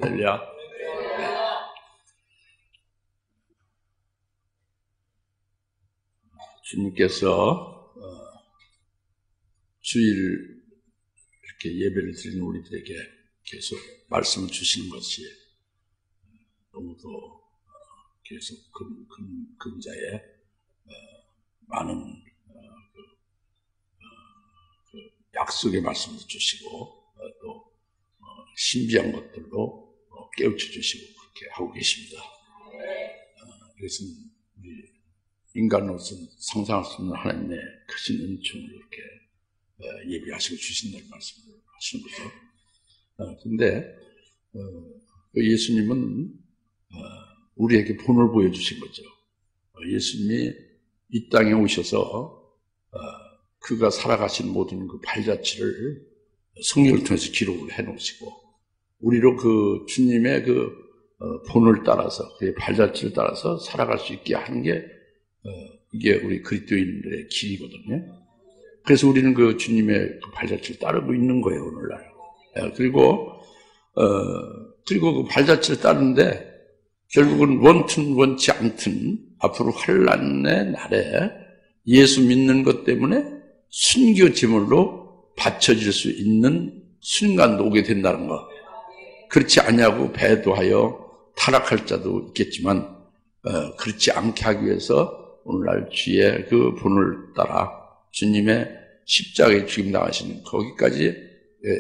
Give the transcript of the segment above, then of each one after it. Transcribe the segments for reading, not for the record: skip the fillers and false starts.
할렐루야. 주님께서 주일 이렇게 예배를 드리는 우리들에게 계속 말씀을 주시는 것이 너무도 계속 금자에 많은 약속의 말씀을 주시고 또 신비한 것들로 깨우쳐 주시고 그렇게 하고 계십니다. 그래서 우리 인간으로서 상상할 수 없는 하나님의 크신 은총을 이렇게 예비하시고 주신다는 말씀을 하시는 거죠. 근데 예수님은 우리에게 본을 보여주신 거죠. 예수님이 이 땅에 오셔서 그가 살아가신 모든 그 발자취를 성경을 통해서 기록을 해놓으시고 우리로 그 주님의 그 본을 따라서 그의 발자취를 따라서 살아갈 수 있게 하는 게 이게 우리 그리스도인들의 길이거든요. 그래서 우리는 그 주님의 그 발자취를 따르고 있는 거예요, 오늘날. 그리고 그 발자취를 따르는데 결국은 원튼 원치 않든 앞으로 환난의 날에 예수 믿는 것 때문에 순교 제물로 바쳐질 수 있는 순간도 오게 된다는 거. 그렇지 않냐고 배도하여 타락할 자도 있겠지만 그렇지 않게 하기 위해서 오늘날 주의 그 본을 따라 주님의 십자가에 죽임당하시는 거기까지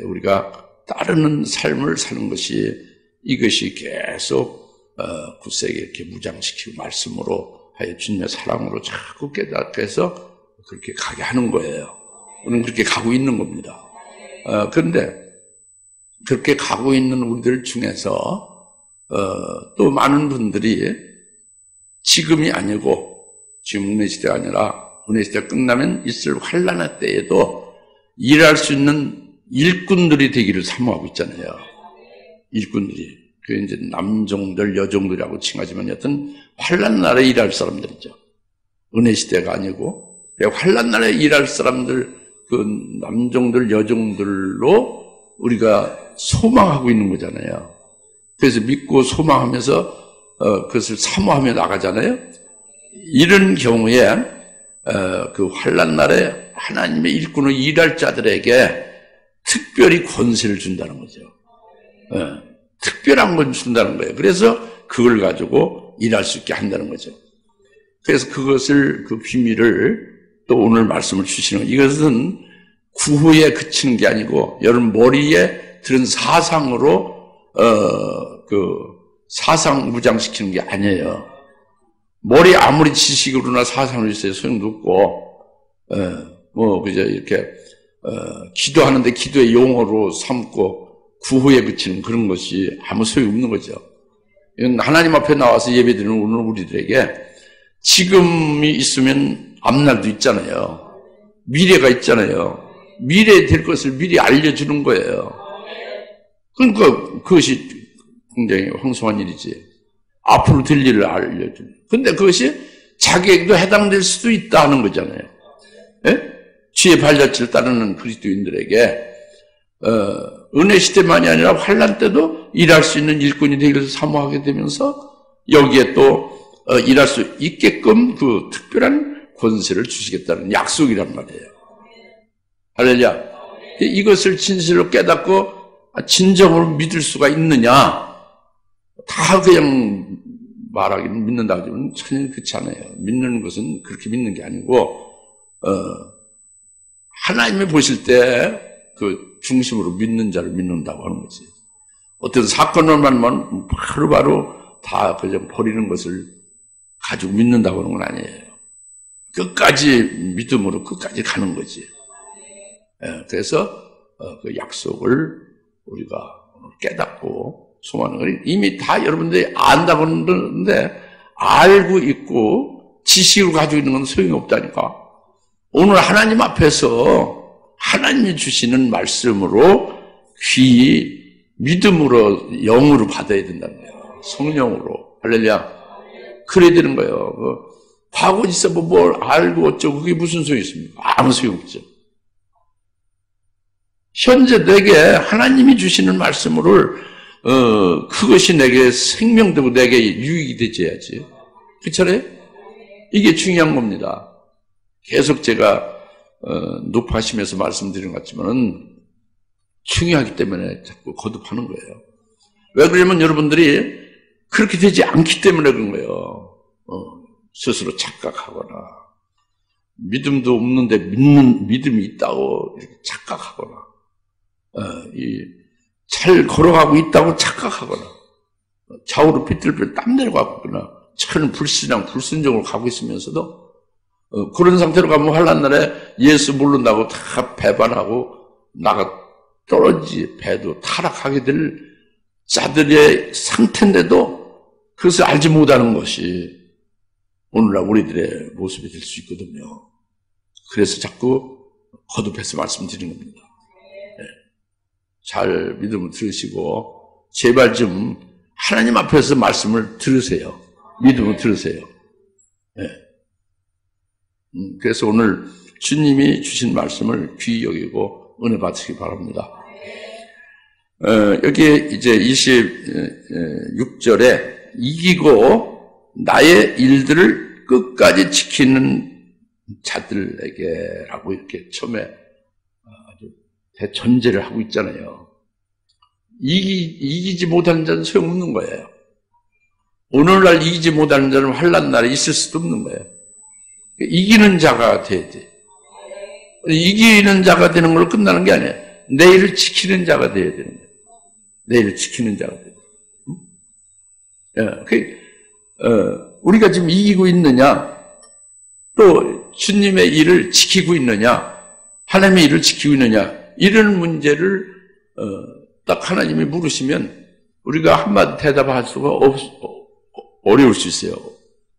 우리가 따르는 삶을 사는 것이 이것이 계속 굳세게 이렇게 무장시키고 말씀으로 하여 주님의 사랑으로 자꾸 깨닫게 해서 그렇게 가게 하는 거예요. 우리는 그렇게 가고 있는 겁니다. 그런데 그렇게 가고 있는 우리들 중에서 또 많은 분들이 지금이 아니고 지금 은혜 시대가 아니라 은혜 시대가 끝나면 있을 환난의 때에도 일할 수 있는 일꾼들이 되기를 사모하고 있잖아요. 일꾼들이. 그 이제 남종들, 여종들이라고 칭하지만 여튼 환난 날에 일할 사람들이죠. 은혜 시대가 아니고 환난 날에 일할 사람들, 그 남종들, 여종들로 우리가 소망하고 있는 거잖아요. 그래서 믿고 소망하면서 그것을 사모하며 나가잖아요. 이런 경우에 그 환난 날에 하나님의 일꾼으로 일할 자들에게 특별히 권세를 준다는 거죠. 특별한 걸 준다는 거예요. 그래서 그걸 가지고 일할 수 있게 한다는 거죠. 그래서 그것을 그 비밀을 또 오늘 말씀을 주시는 거예요. 이것은 구호에 그치는 게 아니고 여러분 머리에 들은 사상으로 그 사상 무장시키는 게 아니에요. 머리 아무리 지식으로나 사상으로 있어야 소용도 없고 그저 이렇게 기도하는데 기도의 용어로 삼고 구호에 그치는 그런 것이 아무 소용 없는 거죠. 이건 하나님 앞에 나와서 예배드리는 오늘 우리들에게 지금이 있으면 앞날도 있잖아요. 미래가 있잖아요. 미래에 될 것을 미리 알려주는 거예요. 그러니까 그것이 굉장히 황송한 일이지. 앞으로 될 일을 알려주는. 근데 그것이 자기에게도 해당될 수도 있다 하는 거잖아요. 예? 주의 발자취를 따르는 그리스도인들에게 은혜 시대만이 아니라 환난 때도 일할 수 있는 일꾼이 되기를 사모하게 되면서 여기에 또 일할 수 있게끔 그 특별한 권세를 주시겠다는 약속이란 말이에요. 할렐루야. 이것을 진실로 깨닫고 진정으로 믿을 수가 있느냐? 다 그냥 말하기는 믿는다고 하지만 전혀 그렇지 않아요. 믿는 것은 그렇게 믿는 게 아니고 하나님이 보실 때 그 중심으로 믿는 자를 믿는다고 하는 거지. 어떤 사건을만 바로바로 다 그냥 버리는 것을 가지고 믿는다고 하는 건 아니에요. 끝까지 믿음으로 끝까지 가는 거지. 그래서 그 약속을 우리가 깨닫고 소망하는 걸 이미 다 여러분들이 안다고 하는데 알고 있고 지식을 가지고 있는 건 소용이 없다니까. 오늘 하나님 앞에서 하나님이 주시는 말씀으로 귀 믿음으로 영으로 받아야 된다는 거예요. 성령으로. 할렐루야. 그래야 되는 거예요. 하고 있어 뭘 알고 어쩌고 그게 무슨 소용이 있습니까? 아무 소용 없죠. 현재 내게 하나님이 주시는 말씀을 그것이 내게 생명되고 내게 유익이 되져야지. 그렇잖아요? 이게 중요한 겁니다. 계속 제가 높아심에서 말씀드린 것 같지만은 중요하기 때문에 자꾸 거듭하는 거예요. 왜 그러냐면 여러분들이 그렇게 되지 않기 때문에 그런 거예요. 스스로 착각하거나 믿음도 없는데 믿음이 있다고 이렇게 착각하거나 잘 걸어가고 있다고 착각하거나 좌우로 삐뚤삐뚤 땀 내려가고 있거나 천 불신앙 불순종으로 가고 있으면서도 그런 상태로 가면 환난 날에 예수 모른다고 다 배반하고 나가 떨어지 배도 타락하게 될 자들의 상태인데도 그것을 알지 못하는 것이 오늘날 우리들의 모습이 될 수 있거든요. 그래서 자꾸 거듭해서 말씀드리는 겁니다. 네. 잘 믿음을 들으시고 제발 좀 하나님 앞에서 말씀을 들으세요. 믿음을 들으세요. 네. 그래서 오늘 주님이 주신 말씀을 귀히 여기고 은혜 받으시기 바랍니다. 여기에 이제 26절에 이기고 나의 일들을 끝까지 지키는 자들에게라고 이렇게 처음에 아주 대전제를 하고 있잖아요. 이기지 못하는 자는 소용없는 거예요. 오늘날 이기지 못하는 자는 환난 날에 있을 수도 없는 거예요. 이기는 자가 돼야 돼. 이기는 자가 되는 걸 끝나는 게 아니에요. 내일을 지키는 자가 돼야 되는 거예요. 내일을 지키는 자가 돼야 돼요. 우리가 지금 이기고 있느냐, 또 주님의 일을 지키고 있느냐, 하나님의 일을 지키고 있느냐, 이런 문제를 딱 하나님이 물으시면 우리가 한마디 대답할 수가 어려울 수 있어요.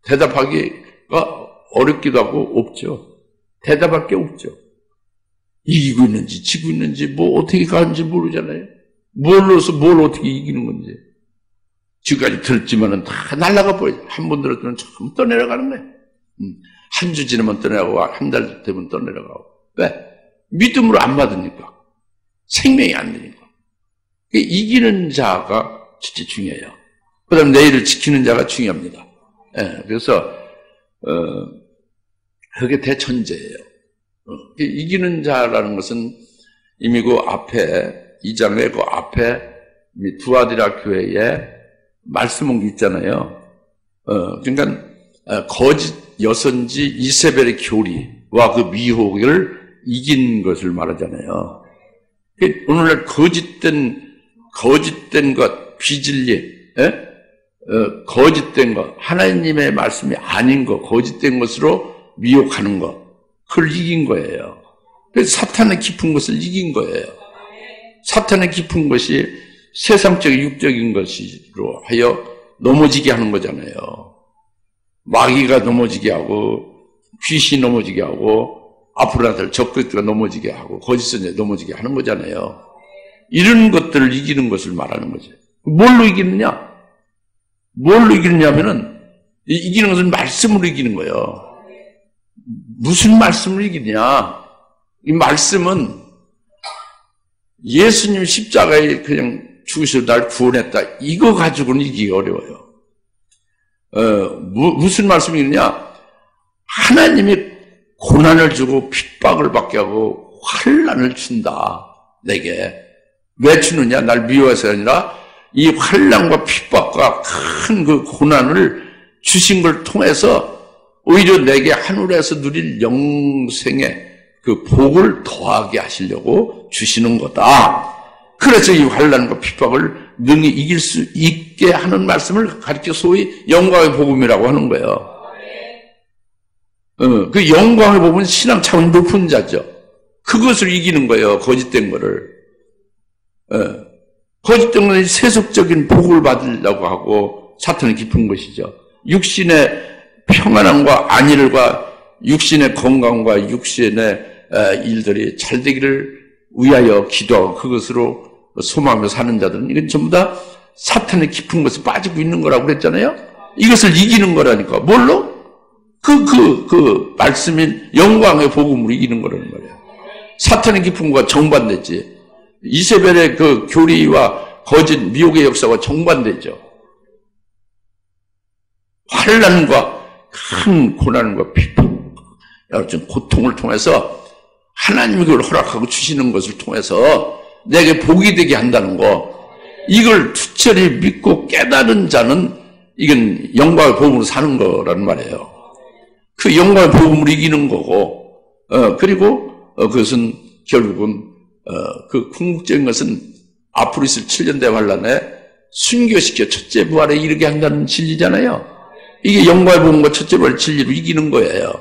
대답하기가 어렵기도 하고 없죠. 대답할 게 없죠. 이기고 있는지 지고 있는지 뭐 어떻게 가는지 모르잖아요. 뭘로서 뭘 어떻게 이기는 건지. 지금까지 들었지만은 다 날아가 버려요. 한 번 들었더니 처음 떠내려가는 거예요. 한 주 지나면 떠내려가고 한 달 되면 떠내려가고. 왜? 믿음으로 안 받으니까. 생명이 안 되니까. 이기는 자가 진짜 중요해요. 그 다음에 내일을 지키는 자가 중요합니다. 그래서 그게 대천재예요. 이기는 자라는 것은 이미 그 앞에 2장의 그 앞에 두아디라 교회에 말씀한 게 있잖아요. 그러니까 거짓 여선지 이세벨의 교리와 그 미혹을 이긴 것을 말하잖아요. 오늘날 거짓된 것, 비진리, 거짓된 것, 하나님의 말씀이 아닌 것, 거짓된 것으로 미혹하는 것, 그걸 이긴 거예요. 그래서 사탄의 깊은 것을 이긴 거예요. 사탄의 깊은 것이 세상적인 육적인 것으로 하여 넘어지게 하는 거잖아요. 마귀가 넘어지게 하고 귀신이 넘어지게 하고 아프라들 적그리스도가 넘어지게 하고 거짓선지자 넘어지게 하는 거잖아요. 이런 것들을 이기는 것을 말하는 거죠. 뭘로 이기느냐? 뭘로 이기느냐면은 이기는 것은 말씀으로 이기는 거예요. 무슨 말씀을 이기냐? 이 말씀은 예수님 십자가에 그냥 죽으셔서 날 구원했다. 이거 가지고는 이기기 어려워요. 무슨 말씀이냐? 하나님이 고난을 주고 핍박을 받게 하고 환난을 준다. 내게. 왜 주느냐? 날 미워해서가 아니라 이 환난과 핍박과 큰 그 고난을 주신 걸 통해서 오히려 내게 하늘에서 누릴 영생의 그 복을 더하게 하시려고 주시는 거다. 그래서 이 환난과 핍박을 능히 이길 수 있게 하는 말씀을 가르쳐 소위 영광의 복음이라고 하는 거예요. 그 영광의 복음은 신앙 차원 높은 자죠. 그것을 이기는 거예요. 거짓된 거를. 거짓된 것은 세속적인 복을 받으려고 하고 사탄이 깊은 것이죠. 육신의 평안함과 안일과 육신의 건강과 육신의 일들이 잘 되기를 위하여 기도하고 그것으로 소망하며 사는 자들은 이건 전부 다 사탄의 깊은 것에 빠지고 있는 거라고 그랬잖아요. 이것을 이기는 거라니까. 뭘로? 그 말씀인 영광의 복음으로 이기는 거라는 거예요. 사탄의 깊은 것과 정반대지. 이세벨의 그 교리와 거짓 미혹의 역사와 정반대죠. 환난과 큰 고난과 비폭, 고통을 통해서 하나님이 그걸 허락하고 주시는 것을 통해서 내게 복이 되게 한다는 거, 이걸 투철히 믿고 깨달은 자는 이건 영광의 복음으로 사는 거라는 말이에요. 그 영광의 복음으로 이기는 거고, 그리고 그것은 결국은 그 궁극적인 것은 앞으로 있을 7년대 환란에 순교시켜 첫째 부활에 이르게 한다는 진리잖아요. 이게 영광의 복음과 첫째 부활 진리로 이기는 거예요.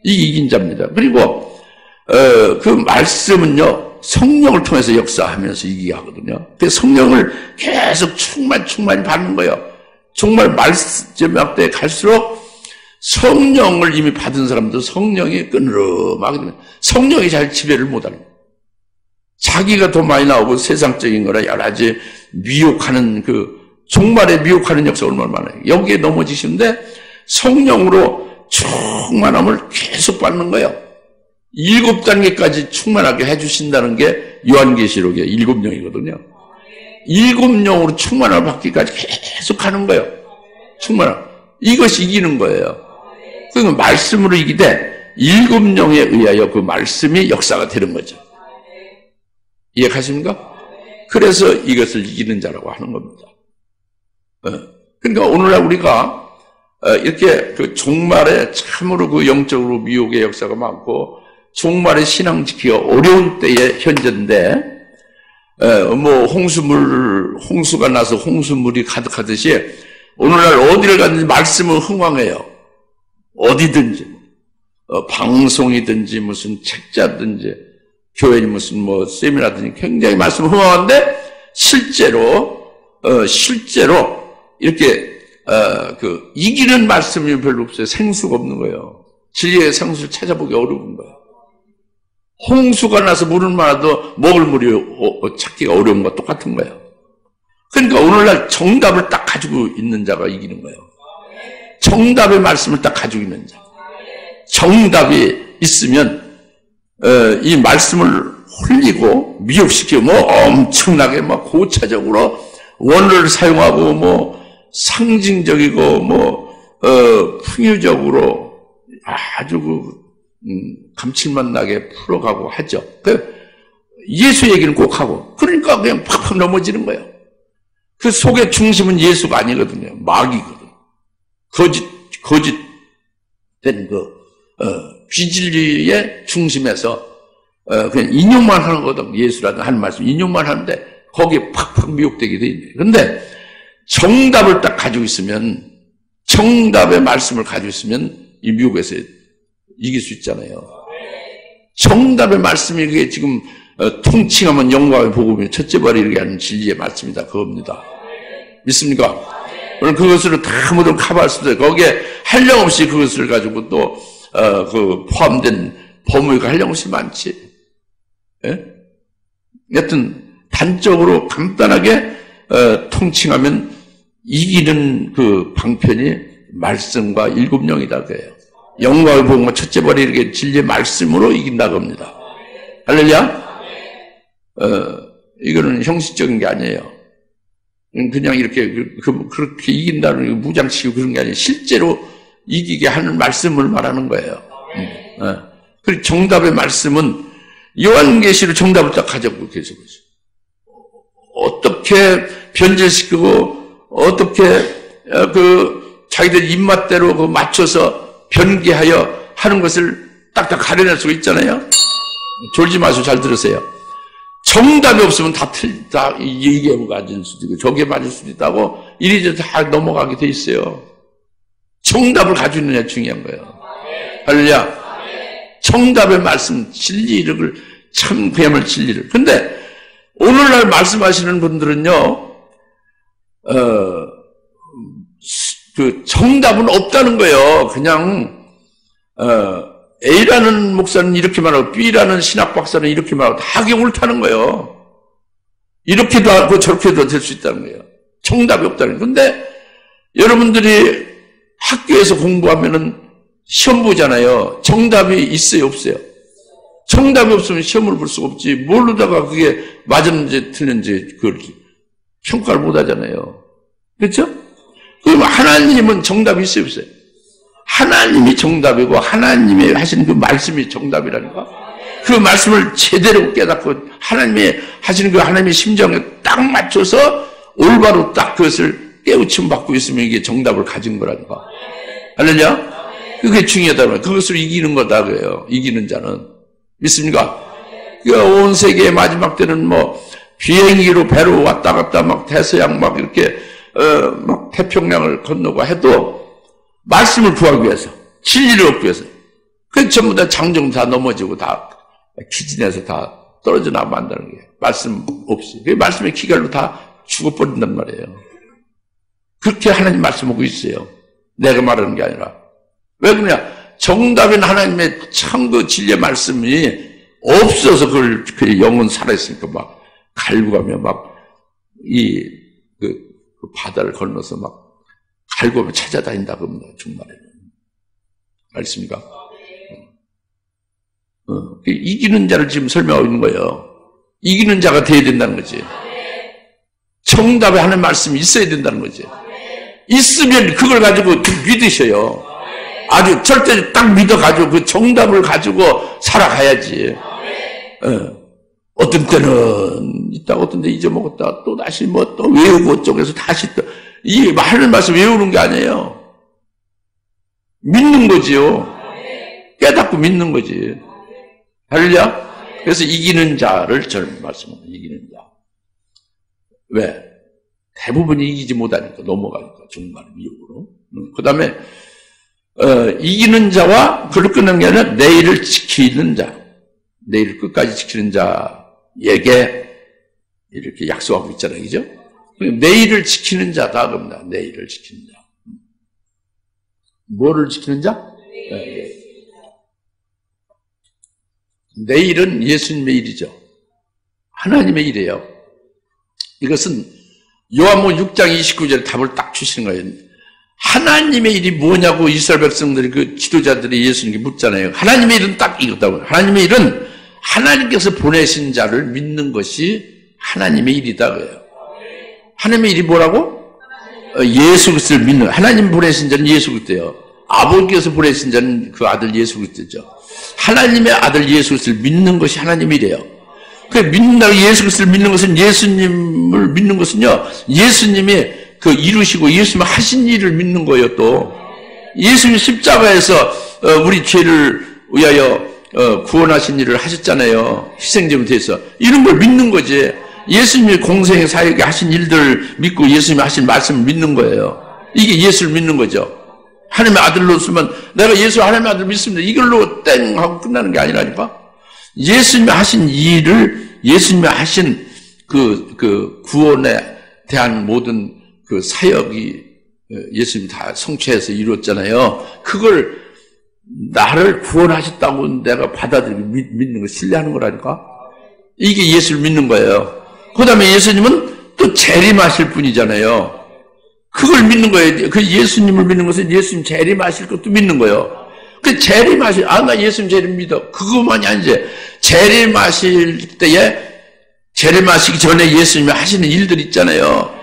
이게 이긴 자입니다. 그리고 그 말씀은요, 성령을 통해서 역사하면서 이기게 하거든요. 그 성령을 계속 충만히 받는 거예요. 정말 말씀 때 갈수록 성령을 이미 받은 사람도 성령이 끈으름하게 되면 성령이 잘 지배를 못하는 거예요. 자기가 더 많이 나오고 세상적인 거나 여러 가지 미혹하는 종말에 미혹하는 역사가 얼마나 많아요. 여기에 넘어지시는데 성령으로 충만함을 계속 받는 거예요. 7단계까지 충만하게 해주신다는 게 요한계시록의 7영이거든요. 7영으로 충만함을 받기까지 계속 하는 거예요. 충만함. 이것이 이기는 거예요. 그러니까 말씀으로 이기되 7영에 의하여 그 말씀이 역사가 되는 거죠. 이해가십니까? 그래서 이것을 이기는 자라고 하는 겁니다. 그러니까 오늘날 우리가 이렇게 그 종말에 참으로 그 영적으로 미혹의 역사가 많고 종말의 신앙 지키기가 어려운 때의 현재인데, 뭐 홍수가 나서 홍수물이 가득하듯이 오늘날 어디를 갔는지 말씀은 흥왕해요. 어디든지 방송이든지 무슨 책자든지 교회니 무슨 뭐 세미나든지 굉장히 말씀은 흥왕한데 실제로 이렇게 이기는 말씀이 별로 없어요. 생수가 없는 거예요. 진리의 생수를 찾아보기 어려운 거예요. 홍수가 나서 물은 많아도 먹을 물이 찾기가 어려운 것과 똑같은 거예요. 그러니까 오늘날 정답을 딱 가지고 있는 자가 이기는 거예요. 정답의 말씀을 딱 가지고 있는 자. 정답이 있으면 이 말씀을 홀리고 미혹시키고 엄청나게 고차적으로 원어를 사용하고 상징적이고 풍요적으로 아주 감칠맛 나게 풀어가고 하죠. 예수 얘기는 꼭 하고, 그러니까 그냥 팍팍 넘어지는 거예요. 그 속의 중심은 예수가 아니거든요. 마귀거든요. 거짓된 비진리의 중심에서 그냥 인용만 하는 거거든. 예수라는 하는 말씀 인용만 하는데 거기에 팍팍 미혹되게 돼 있네요. 그런데 정답을 딱 가지고 있으면, 정답의 말씀을 가지고 있으면 이 미혹에서 이길 수 있잖아요. 정답의 말씀이 그게 지금 통칭하면 영광의 복음이 첫째 발이 이렇게 하는 진리의 말씀이다. 그겁니다. 믿습니까? 오늘 그것으로 다 모든 커버할 수도 있고, 거기에 한량없이 그것을 가지고 또 포함된 범위가 한량없이 많지. 예? 여튼 단적으로 간단하게 통칭하면 이기는 그 방편이 말씀과 7영이다 그래요. 영광의 복음과 첫째 발이 이렇게 진리의 말씀으로 이긴다고 합니다. 할렐루야? 이거는 형식적인 게 아니에요. 그냥 이렇게 그렇게 이긴다는 무장치고 그런 게 아니에요. 실제로 이기게 하는 말씀을 말하는 거예요. 그리고 정답의 말씀은 요한계시로 정답을 딱 가져오고 계속 어떻게 변질시키고 어떻게 자기들 입맛대로 맞춰서 변개하여 하는 것을 딱딱 가려낼 수가 있잖아요. 졸지 마시고 잘 들으세요. 정답이 없으면 다 이게 맞을 수도 있고 저게 맞을 수도 있다고 이리저리 다 넘어가게 돼 있어요. 정답을 가지고 있느냐 중요한 거예요. 할렐루야. 정답의 말씀, 진리를 참 그야말로 진리를. 근데 오늘날 말씀하시는 분들은요, 그 정답은 없다는 거예요. 그냥 A라는 목사는 이렇게 말하고 B라는 신학 박사는 이렇게 말하고 다 그게 옳다는 거예요. 이렇게도 하고 저렇게도 될 수 있다는 거예요. 정답이 없다는 거예요. 근데 여러분들이 학교에서 공부하면은 시험 보잖아요. 정답이 있어요, 없어요? 정답이 없으면 시험을 볼 수가 없지. 모르다가 그게 맞았는지 틀렸는지 그걸 평가를 못 하잖아요. 그렇죠? 그럼 하나님은 정답이 있어요, 없어요? 하나님이 정답이고 하나님이 하신 그 말씀이 정답이라니까. 그 말씀을 제대로 깨닫고 하나님이 하시는 그 하나님의 심정에 딱 맞춰서 올바로 딱 그것을 깨우침 받고 있으면 이게 정답을 가진 거라니까. 할렐루야? 그게 중요하다고. 그것을 이기는 거다 그래요. 이기는 자는. 믿습니까? 온 세계의 마지막 때는 뭐 비행기로 배로 왔다 갔다 막 대서양 막 이렇게 막 태평양을 건너고 해도 말씀을 구하기 위해서, 진리를 얻기 위해서. 그 전부 다 장정 다 넘어지고 다 기진해서 다 떨어져 나가면 안다는 게 말씀 없이. 그 말씀의 기갈로 다 죽어버린단 말이에요. 그렇게 하나님 말씀하고 있어요. 내가 말하는 게 아니라. 왜 그러냐? 정답인 하나님의 참 그 진리의 말씀이 없어서 그 영은 살아있으니까 막 갈고 가며 막 그 바다를 건너서 막 갈고 가며 찾아다닌다 그럽니다. 정말에는. 알겠습니까? 이기는 자를 지금 설명하고 있는 거예요. 이기는 자가 돼야 된다는 거지. 정답에 하는 말씀이 있어야 된다는 거지. 있으면 그걸 가지고 믿으셔요. 아주 절대 딱 믿어가지고 그 정답을 가지고 살아가야지. 어떤 때는 있다, 어떤 때 잊어먹었다, 또 다시 뭐 또 외우고 쪽에서 다시 또, 이 하는 말씀 외우는 게 아니에요. 믿는 거지요. 깨닫고 믿는 거지. 할렐루야? 그래서 이기는 자를 저는 말씀합니다. 이기는 자. 왜? 대부분이 이기지 못하니까, 넘어가니까, 정말 미혹으로. 그 다음에, 이기는 자와 그를 끊는 게 아니라 내일을 지키는 자. 내일 끝까지 지키는 자에게 이렇게 약속하고 있잖아요. 그죠? 내일을 지키는 자다. 그럽니다. 내일을 지키는 자. 뭐를 지키는 자? 네. 내일은 예수님의 일이죠. 하나님의 일이에요. 이것은 요한복음 6장 29절에 답을 딱 주시는 거예요. 하나님의 일이 뭐냐고 이스라엘 백성들이 그 지도자들이 예수님께 묻잖아요. 하나님의 일은 딱 이거다고. 하나님의 일은 하나님께서 보내신 자를 믿는 것이 하나님의 일이다 그래요. 하나님의 일이 뭐라고? 예수 그리스도를 믿는. 하나님 보내신 자는 예수 그리스도예요. 아버지께서 보내신 자는 그 아들 예수 그리스도죠. 하나님의 아들 예수 그리스도를 믿는 것이 하나님의 일이에요. 그 믿는다고 예수 그리스도를 믿는 것은 예수님을 믿는 것은요. 예수님이 그 이루시고 예수님 하신 일을 믿는 거예요. 또 예수님 십자가에서 우리 죄를 위하여 구원하신 일을 하셨잖아요. 희생제물 돼서 이런 걸 믿는 거지. 예수님이 공생의 사역에 하신 일들을 믿고 예수님이 하신 말씀을 믿는 거예요. 이게 예수를 믿는 거죠. 하나님의 아들로서만 내가 예수 하나님의 아들 믿습니다. 이걸로 땡 하고 끝나는 게 아니라니까. 예수님이 하신 일을 예수님이 하신 그 구원에 대한 모든 그 사역이 예수님이 다 성취해서 이루었잖아요. 그걸 나를 구원하셨다고 내가 받아들이고 믿는 거 신뢰하는 거라니까. 이게 예수를 믿는 거예요. 그 다음에 예수님은 또 재림하실 분이잖아요. 그걸 믿는 거예요. 그 예수님을 믿는 것은 예수님 재림하실 것도 믿는 거예요. 그 재림하실, 나 예수님 재림 믿어. 그것만이 아니지. 재림하실 때에, 재림하시기 전에 예수님이 하시는 일들 있잖아요.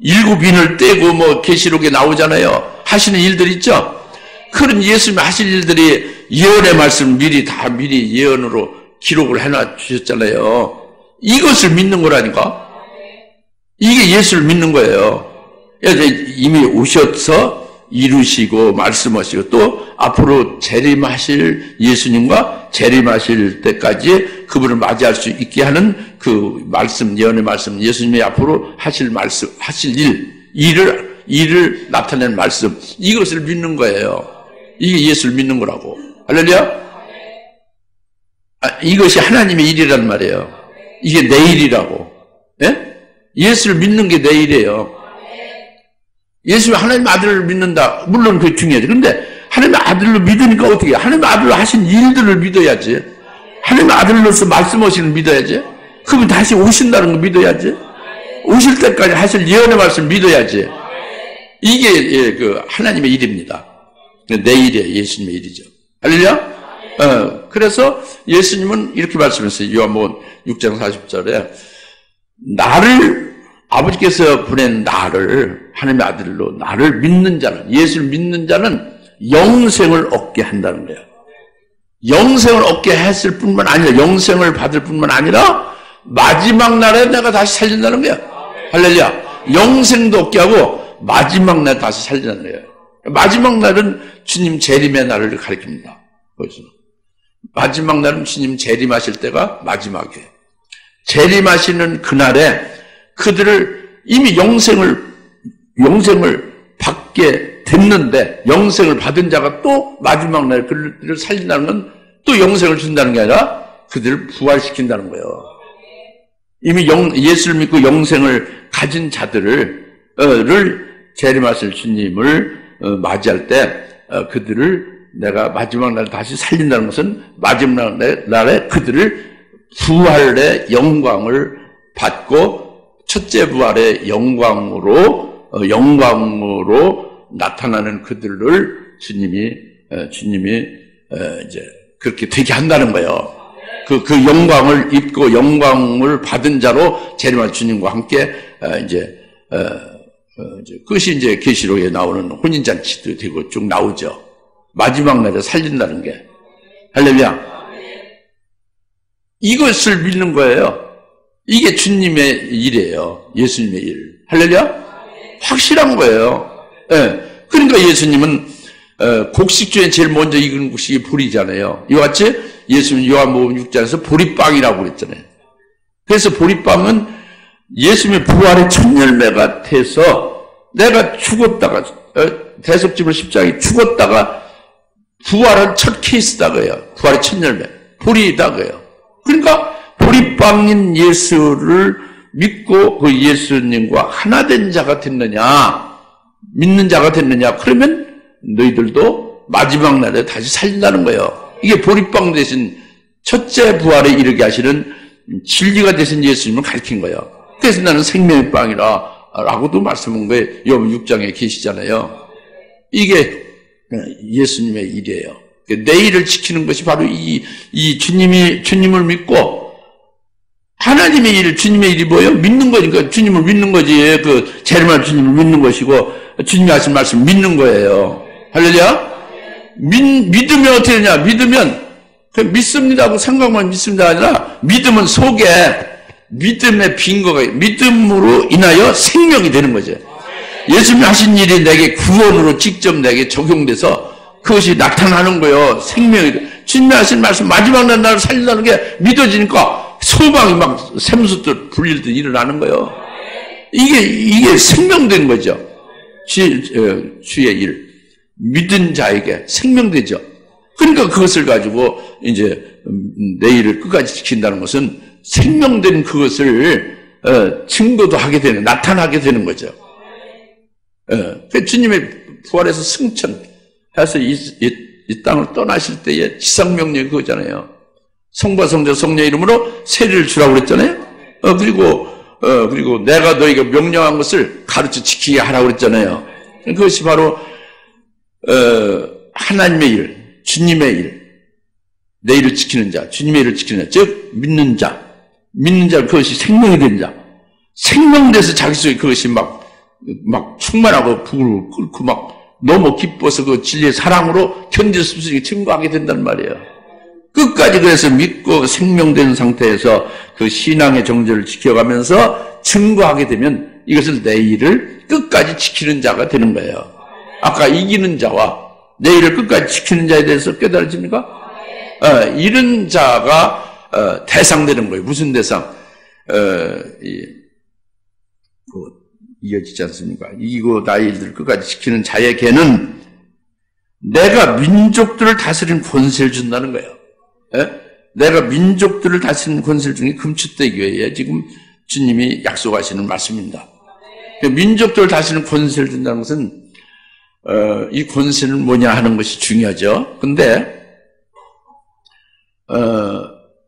7인을 떼고 뭐 계시록에 나오잖아요. 하시는 일들 있죠. 그런 예수님이 하실 일들이 예언의 말씀 미리 예언으로 기록을 해놔 주셨잖아요. 이것을 믿는 거라니까. 이게 예수를 믿는 거예요. 이미 오셔서 이루시고 말씀하시고 또 앞으로 재림하실 예수님과 재림하실 때까지 그분을 맞이할 수 있게 하는 그 말씀, 예언의 말씀, 예수님이 앞으로 하실 말씀, 하실 일을 나타낸 말씀, 이것을 믿는 거예요. 이게 예수를 믿는 거라고. 할렐루야? 이것이 하나님의 일이란 말이에요. 이게 내 일이라고. 예? 예수를 믿는 게 내 일이에요. 예수가 하나님의 아들을 믿는다. 물론 그게 중요하죠. 그런데 하나님의 아들로 믿으니까 어떻게 해? 하나님의 아들로 하신 일들을 믿어야지. 하나님의 아들로서 말씀하시는 믿어야지. 그분 다시 오신다는 거 믿어야지. 오실 때까지 하실 예언의 말씀 믿어야지. 이게 그 하나님의 일입니다. 내 일이에요. 예수님의 일이죠. 할렐루야? 그래서 예수님은 이렇게 말씀했어요. 요한복음 6장 40절에 나를 아버지께서 보낸 나를, 하나님의 아들로 나를 믿는 자는, 예수를 믿는 자는 영생을 얻게 한다는 거예요. 영생을 얻게 했을 뿐만 아니라, 영생을 받을 뿐만 아니라 마지막 날에 내가 다시 살린다는 거야. 할렐루야. 영생도 얻게 하고 마지막 날에 다시 살린다는 거예요. 마지막 날은 주님 재림의 날을 가리킵니다. 거기서 마지막 날은 주님 재림하실 때가 마지막이에요. 재림하시는 그날에 그들을 이미 영생을 받게 됐는데, 영생을 받은 자가 또 마지막 날에 그들을 살린다는 건 또 영생을 준다는 게 아니라 그들을 부활시킨다는 거예요. 이미 예수를 믿고 영생을 가진 자들을 재림하실 주님을 맞이할 때 그들을 내가 마지막 날에 다시 살린다는 것은 마지막 날에 그들을 부활의 영광을 받고 첫째 부활의 영광으로 나타나는 그들을 주님이 이제 그렇게 되게 한다는 거예요. 그 영광을 입고 영광을 받은 자로 재림할 주님과 함께 이제 그것이 이제 계시록에 나오는 혼인잔치도 되고 쭉 나오죠. 마지막 날에 살린다는 게. 할렐루야. 이것을 믿는 거예요. 이게 주님의 일이에요. 예수님의 일. 할렐루야. 확실한 거예요. 네. 그러니까 예수님은 곡식 중에 제일 먼저 익은 곡식이 보리잖아요. 이와 같이 예수님 요한복음 6장에서 보리빵이라고 그랬잖아요. 그래서 보리빵은 예수님의 부활의 첫 열매가 돼서 내가 죽었다가 대속집을 십자가에 죽었다가 부활한 첫 케이스다 그래요. 부활의 첫 열매. 보리다 그래요. 그러니까 보리빵인 예수를 믿고 그 예수님과 하나 된 자가 됐느냐, 믿는 자가 됐느냐, 그러면 너희들도 마지막 날에 다시 살린다는 거예요. 이게 보리빵 대신 첫째 부활에 이르게 하시는 진리가 되신 예수님을 가르친 거예요. 그래서 나는 생명의 빵이라 라고도 말씀한 거예요. 요한복음 6장에 계시잖아요. 이게 예수님의 일이에요. 내일을 지키는 것이 바로 이 주님을 믿고 하나님의 일, 주님의 일이 뭐예요? 믿는 거니까 주님을 믿는 거지. 그 재림할 주님을 믿는 것이고 주님이 하신 말씀 믿는 거예요. 할렐루야? 믿으면 어떻게 되냐? 믿으면 믿습니다 하고 생각만 믿습니다 아니라 믿음은 속에 믿음의 빈거가 믿음으로 인하여 생명이 되는 거죠. 예수님이 하신 일이 내게 구원으로 직접 내게 적용돼서 그것이 나타나는 거예요. 생명이. 주님이 하신 말씀 마지막 날을 살린다는 게 믿어지니까 소망이 막 샘솟듯 불릴 듯 일어나는 거예요. 이게 생명된 거죠. 주의 일. 믿은 자에게 생명되죠. 그러니까 그것을 가지고 이제 내일을 끝까지 지킨다는 것은 생명된 그것을 증거도 하게 되는, 나타나게 되는 거죠. 주님의 부활에서 승천해서 이 땅을 떠나실 때의 지상명령이 그거잖아요. 성부와 성자 성령 이름으로 세례를 주라고 그랬잖아요. 그리고 내가 너희가 명령한 것을 가르쳐 지키게 하라고 그랬잖아요. 그것이 바로 하나님의 일, 주님의 일, 내 일을 지키는 자, 주님의 일을 지키는 자, 즉 믿는 자, 그것이 생명이 된 자, 생명돼서 자기 속에 그것이 막 충만하고 불을 끓고 막 너무 기뻐서 그 진리의 사랑으로 견딜 수 없으니 증거하게 된단 말이에요. 끝까지 그래서 믿고 생명된 상태에서 그 신앙의 정절을 지켜가면서 증거하게 되면 이것을 내 일을 끝까지 지키는 자가 되는 거예요. 아까 이기는 자와 내 일을 끝까지 지키는 자에 대해서 깨달아집니까? 이런 자가 대상되는 거예요. 무슨 대상? 이어지지 않습니까? 이기고 나의 일들을 끝까지 지키는 자에게는 내가 민족들을 다스리는 권세를 준다는 거예요. 내가 민족들을 다스리는 권세를 주는 게 금추대교회에 지금 주님이 약속하시는 말씀입니다. 민족들을 다스리는 권세를 준다는 것은 이 권세는 뭐냐 하는 것이 중요하죠. 근데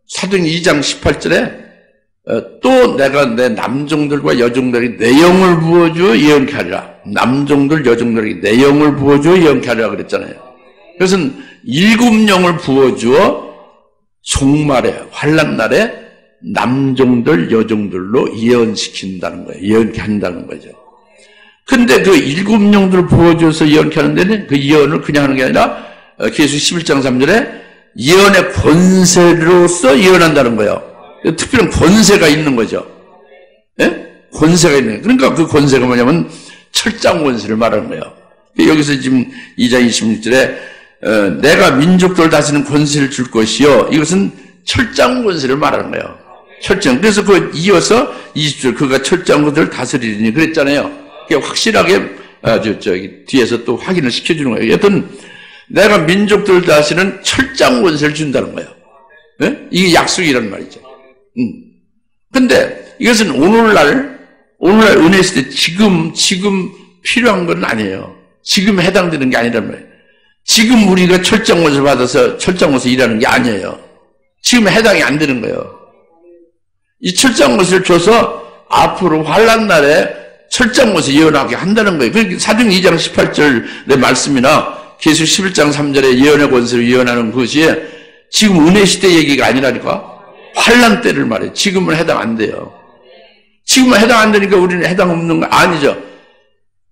사도행 2장 18절에 또 내가 내 남종들과 여종들에게 내 영을 부어주어 예언케 하리라. 남종들 여종들에게 내 영을 부어주어 예언케 하리라 그랬잖아요. 그것은 일곱 영을 부어주어 종말에 환난 날에 남종들, 여종들로 예언시킨다는 거예요. 예언케 한다는 거죠. 근데 그 7영들을 부어줘서 예언케 하는 데는 그 예언을 그냥 하는 게 아니라 계수 11장 3절에 예언의 권세로서 예언한다는 거예요. 특별한 권세가 있는 거죠. 예? 권세가 있는 거예요. 그러니까 그 권세가 뭐냐면 철장 권세를 말하는 거예요. 여기서 지금 2장 26절에 내가 민족들을 다스리는 권세를 줄 것이요. 이것은 철장 권세를 말하는 거예요. 철장. 그래서 그 이어서 20절 그가 철장 권세를 다스리니 그랬잖아요. 그게 확실하게 저기 뒤에서 또 확인을 시켜주는 거예요. 여튼 내가 민족들을 다스리는 철장 권세를 준다는 거예요. 네? 이게 약속이란 말이죠. 근데 이것은 오늘날 은혜 시대 지금 필요한 건 아니에요. 지금 해당되는 게 아니란 말이에요. 지금 우리가 철장 권세를 받아서 철장 권세 일하는 게 아니에요. 지금 해당이 안 되는 거예요. 이 철장 권세를 줘서 앞으로 환난 날에 철장 권세 예언하게 한다는 거예요. 그러니까 사도행 2장 18절의 말씀이나 계수 11장 3절에 예언의 권세로 예언하는 것이 지금 은혜 시대 얘기가 아니라니까. 환난 때를 말해요. 지금은 해당 안 돼요. 지금은 해당 안 되니까 우리는 해당 없는 거 아니죠.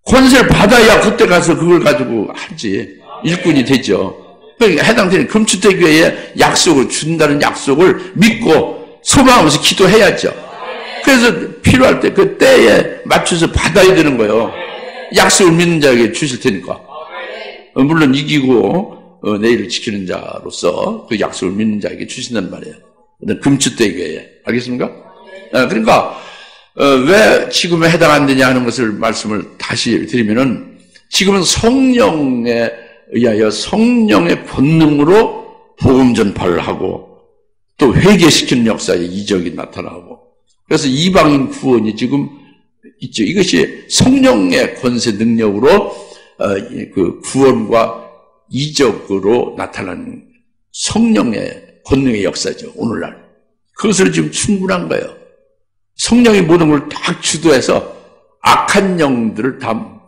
권세를 받아야 그때 가서 그걸 가지고 하지. 일꾼이 되죠. 그러니까 해당되는 금추대교회에 약속을 준다는 약속을 믿고 소망하면서 기도해야죠. 그래서 필요할 때 그 때에 맞춰서 받아야 되는 거예요. 약속을 믿는 자에게 주실 테니까. 물론 이기고 내일을 지키는 자로서 그 약속을 믿는 자에게 주신단 말이에요. 금추대교회에. 알겠습니까? 그러니까 왜 지금에 해당 안 되냐 하는 것을 말씀을 다시 드리면은 지금은 성령에 의하여 성령의 권능으로 복음 전파를 하고 또 회개시키는 역사에 이적이 나타나고 그래서 이방인 구원이 지금 있죠. 이것이 성령의 권세 능력으로 그 구원과 이적으로 나타나는 성령의 권능의 역사죠. 오늘날. 그것으로 지금 충분한 거예요. 성령이 모든 걸 딱 주도해서 악한 영들을 다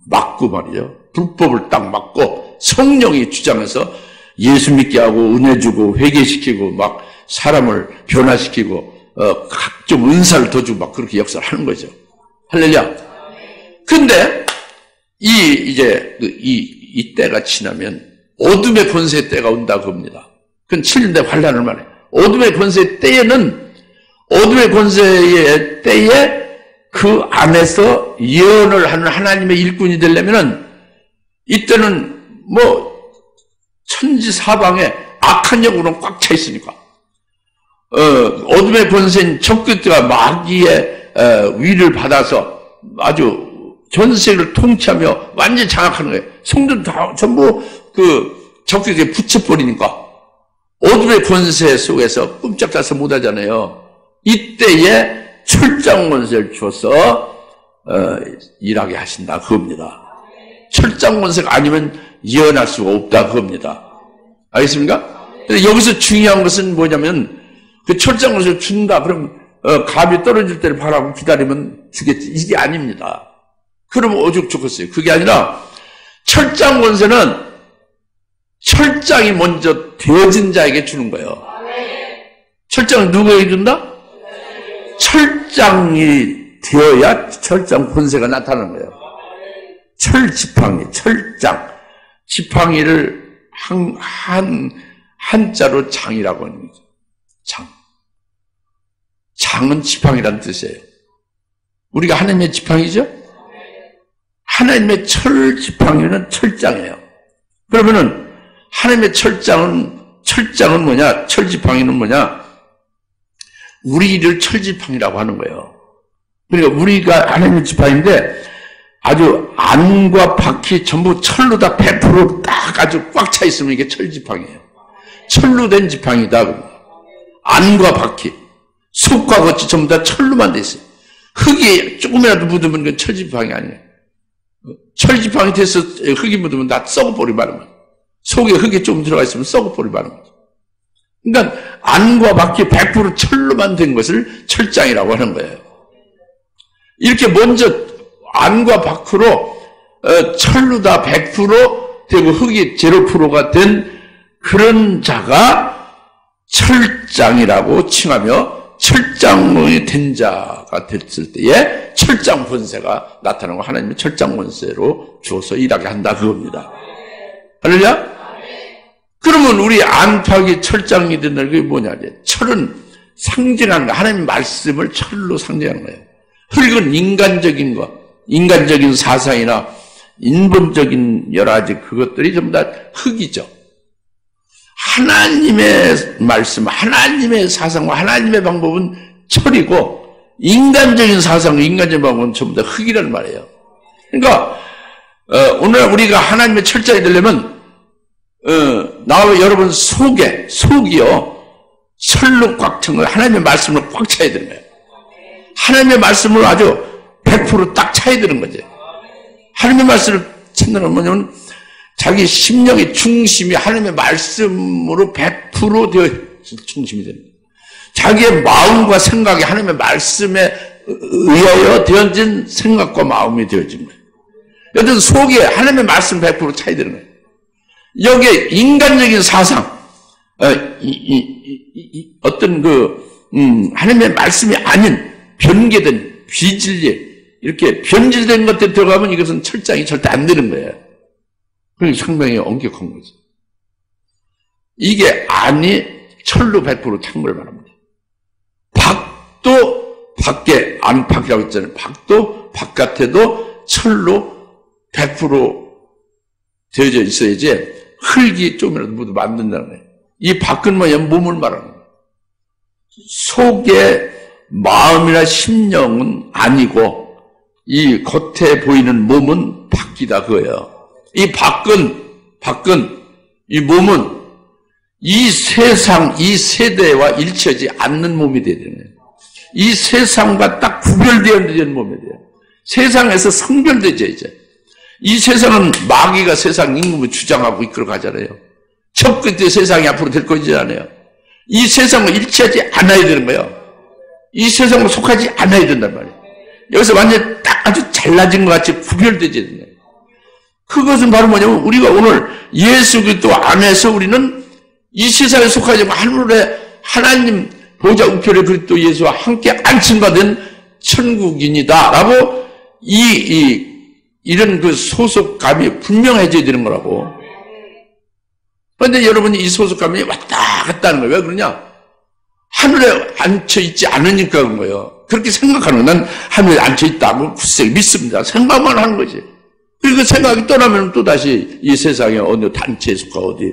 막고 말이죠. 불법을 딱 막고 성령이 주장해서 예수 믿게 하고 은혜 주고 회개시키고 막 사람을 변화시키고 각종 은사를 더 주고 막 그렇게 역사를 하는 거죠. 할렐루야. 근데 이 때가 지나면 어둠의 권세 때가 온다 그럽니다. 그건 7년대 환란을 말해요. 어둠의 권세 때에는 어둠의 권세의 때에 그 안에서 예언을 하는 하나님의 일꾼이 되려면은 이때는 뭐 천지 사방에 악한 영으로 꽉 차 있으니까 어둠의 권세인 적그리스도가 마귀의 위를 받아서 아주 전 세계를 통치하며 완전히 장악하는 거예요. 성도들 다 전부 그 적그리스도에 붙여버리니까 어둠의 권세 속에서 꼼짝 자서 못하잖아요. 이때에 철장 권세를 줘서 일하게 하신다 그겁니다. 철장 권세가 아니면 예언할 수가 없다 그겁니다. 알겠습니까? 근데 여기서 중요한 것은 뭐냐면 그 철장 권세를 준다 그러면 갑이 떨어질 때를 바라고 기다리면 주겠지 이게 아닙니다. 그러면 오죽 좋겠어요. 그게 아니라 철장 권세는 철장이 먼저 되어진 자에게 주는 거예요. 철장을 누구에게 준다? 철장이 되어야 철장 권세가 나타나는 거예요. 철지팡이, 철장. 지팡이를 한자로 장이라고 하는 거죠. 장. 장은 지팡이라는 뜻이에요. 우리가 하나님의 지팡이죠? 하나님의 철지팡이는 철장이에요. 그러면은 하나님의 철장은 뭐냐? 철지팡이는 뭐냐? 우리를 철지팡이라고 하는 거예요. 그러니까 우리가 하나님의 지팡이인데 아주 안과 바퀴 전부 철로 다 100% 딱 아주 꽉 차 있으면 이게 철지팡이에요. 철로 된 지팡이다. 안과 바퀴, 속과 겉이 전부 다 철로만 돼 있어요. 흙이 조금이라도 묻으면 그건 철지팡이 아니에요. 철지팡이 돼서 흙이 묻으면 다 썩어버리고 마는 거예요. 속에 흙이 좀 들어가 있으면 썩어버리고 마는 거죠. 그러니까 안과 바퀴 100% 철로만 된 것을 철장이라고 하는 거예요. 이렇게 먼저 안과 밖으로 철로 다 100% 되고 흙이 0%가 된 그런 자가 철장이라고 칭하며 철장이 된 자가 됐을 때에 철장 권세가 나타나고 하나님의 철장 권세로 주어서 일하게 한다 그겁니다. 할렐루야? 그러면 우리 안팎이 철장이 된다는 게 뭐냐? 철은 상징하는 거, 하나님의 말씀을 철로 상징하는 거예요. 흙은 인간적인 거, 인간적인 사상이나 인본적인 여러 가지 그것들이 전부 다 흙이죠. 하나님의 말씀, 하나님의 사상과 하나님의 방법은 철이고 인간적인 사상, 인간적인 방법은 전부 다 흙이라는 말이에요. 그러니까 오늘 우리가 하나님의 철장이 되려면 나와 여러분 속이요 철로 꽉 찬 거예요. 하나님의 말씀으로 꽉 차야 되는 거예요. 하나님의 말씀으로 아주 100% 딱 차야 되는 거죠. 하나님의 말씀을 찾는 건 뭐냐면 자기 심령의 중심이 하나님의 말씀으로 100% 되어 중심이 됩니다. 자기의 마음과 생각이 하나님의 말씀에 의하여 되어진 생각과 마음이 되어진 거예요. 여튼 속에 하나님의 말씀 100% 차야 되는 거예요. 여기에 인간적인 사상, 어떤 하나님의 말씀이 아닌 변개된 비진리, 이렇게 변질된 것들이 들어가면 이것은 철장이 절대 안 되는 거예요. 그러니까 상당히 엄격한 거죠. 이게 안이 철로 100% 찬 걸 말합니다. 밖도 밖에, 안팎이라고 했잖아요. 밖도 바깥에도 철로 100% 되어져 있어야지 흙이 좀이라도 묻어 만든다는 거예요. 이 밖은 뭐냐? 몸을 말하는 거예요. 속의 마음이나 심령은 아니고 이 겉에 보이는 몸은 밖이다 그거예요. 이 밖은 이 몸은 이 세상, 이 세대와 일치하지 않는 몸이 되야 되는 거예요. 이 세상과 딱 구별되어야 되는 몸이 돼요. 세상에서 성별되죠 이제. 이 세상은 마귀가 세상 임금을 주장하고 이끌어 가잖아요. 첫 끝에 세상이 앞으로 될 거잖아요. 이 세상과 일치하지 않아야 되는 거예요. 이 세상과 속하지 않아야 된단 말이에요. 여기서 완전 딱 아주 잘라진 것 같이 구별되지 않아요. 그것은 바로 뭐냐면 우리가 오늘 예수 그리스도 안에서 우리는 이 세상에 속하지 않고 하늘에 하나님 보좌 우편에 그리스도 예수와 함께 안침받은 천국인이다라고 이런 그 소속감이 분명해져야 되는 거라고. 그런데 여러분이 이 소속감이 왔다 갔다 하는 거예요. 왜 그러냐? 하늘에 앉혀있지 않으니까 그런 거예요. 그렇게 생각하는 거예요. 난 하늘에 앉혀있다고 굳세게 믿습니다. 생각만 하는 거지. 그리고 생각이 떠나면 또다시 이 세상에 어느 단체에 속하고 어디